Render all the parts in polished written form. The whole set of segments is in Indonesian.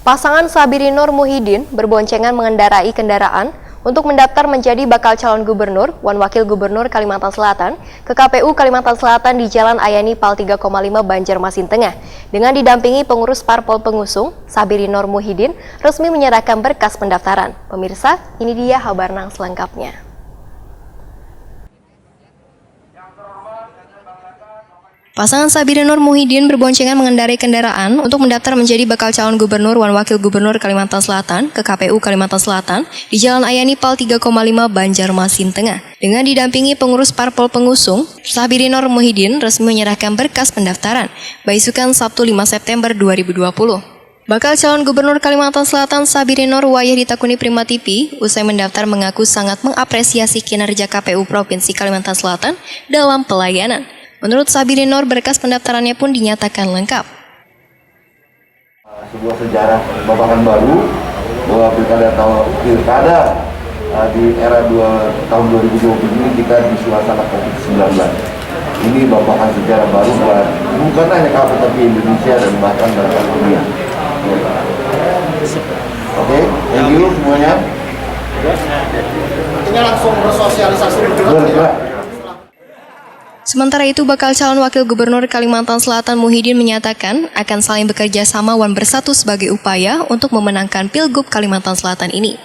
Pasangan Sabiri Nur Muhyiddin berboncengan mengendarai kendaraan untuk mendaftar menjadi bakal calon gubernur dan wakil gubernur Kalimantan Selatan ke KPU Kalimantan Selatan di Jalan Ayani Pal 3,5 Banjarmasin Tengah. Dengan didampingi pengurus parpol pengusung, Sabiri Nur Muhyiddin resmi menyerahkan berkas pendaftaran. Pemirsa, ini dia Habarnang selengkapnya. Pasangan Sabiri Nur Muhyiddin berboncengan mengendarai kendaraan untuk mendaftar menjadi bakal calon gubernur dan wakil gubernur Kalimantan Selatan ke KPU Kalimantan Selatan di Jalan Ayani Pal 3,5 Banjarmasin Tengah. Dengan didampingi pengurus parpol pengusung, Sabiri Nur Muhyiddin resmi menyerahkan berkas pendaftaran beisukan Sabtu 5 September 2020. Bakal calon gubernur Kalimantan Selatan Sabiri Nur wayah ditakuni Prima TV usai mendaftar mengaku sangat mengapresiasi kinerja KPU Provinsi Kalimantan Selatan dalam pelayanan. Menurut Sabiri Nur, berkas pendaftarannya pun dinyatakan lengkap. Sebuah sejarah babakan baru bahwa pilkada di era tahun 2020 ini kita di suasana COVID-19. Ini babakan sejarah baru bukan hanya KPU tapi Indonesia dan bahkan dunia. Oke, thank you semuanya. Ini langsung bersosialisasi berdua. Sementara itu, bakal calon wakil gubernur Kalimantan Selatan Muhyiddin menyatakan akan saling bekerja sama dan bersatu sebagai upaya untuk memenangkan Pilgub Kalimantan Selatan ini.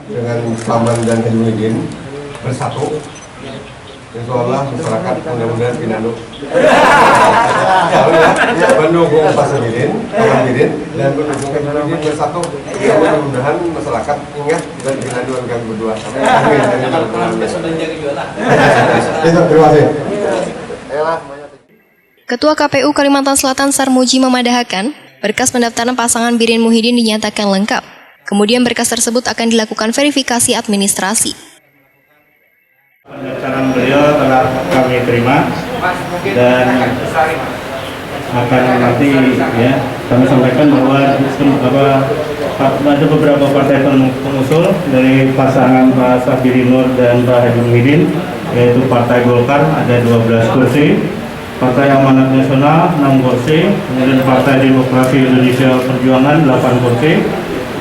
Dengan Saman dan Muhyiddin bersatu, insya Allah masyarakat mudah-mudahan pinanduk. Mendukung Pak Muhyiddin dan mendukung Muhyiddin bersatu. Mudah-mudahan masyarakat ingat dan pinanduk kami berdua. Amin. Terima kasih. Ketua KPU Kalimantan Selatan Sarmuji memadahakan berkas pendaftaran pasangan Birin Muhyiddin dinyatakan lengkap. Kemudian berkas tersebut akan dilakukan verifikasi administrasi. Pendaftaran beliau telah kami terima dan akan nanti ya kami sampaikan bahwa ada beberapa partai pengusul dari pasangan Pak Sabiri Nur dan Pak Haji Muhyiddin, yaitu Partai Golkar ada 12 kursi, Partai Amanat Nasional 6 kursi, kemudian Partai Demokrasi Indonesia Perjuangan 8 kursi,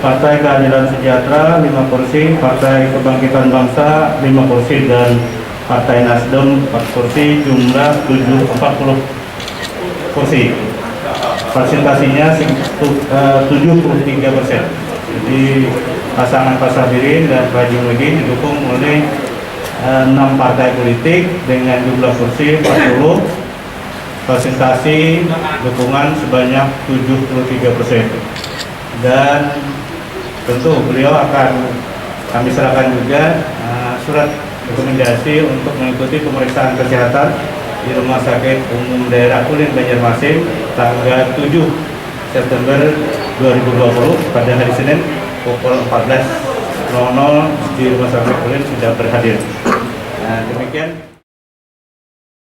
Partai Keadilan Sejahtera 5 kursi, Partai Kebangkitan Bangsa 5 kursi, dan Partai Nasdem 4 kursi, jumlah 40 kursi. Persentasinya 73%. Jadi pasangan Pak Sabiri dan Pak Haji Muhyiddin didukung oleh 6 partai politik dengan jumlah kursi 40. Persentasi dukungan sebanyak 73%. Dan tentu beliau akan kami serahkan juga surat rekomendasi untuk mengikuti pemeriksaan kesehatan di Rumah Sakit Umum Daerah Ulin Banjarmasin tanggal 7 September 2020 pada hari Senin pukul 14.00 di Rumah Sakit Ulin sudah berhadir. Demikian.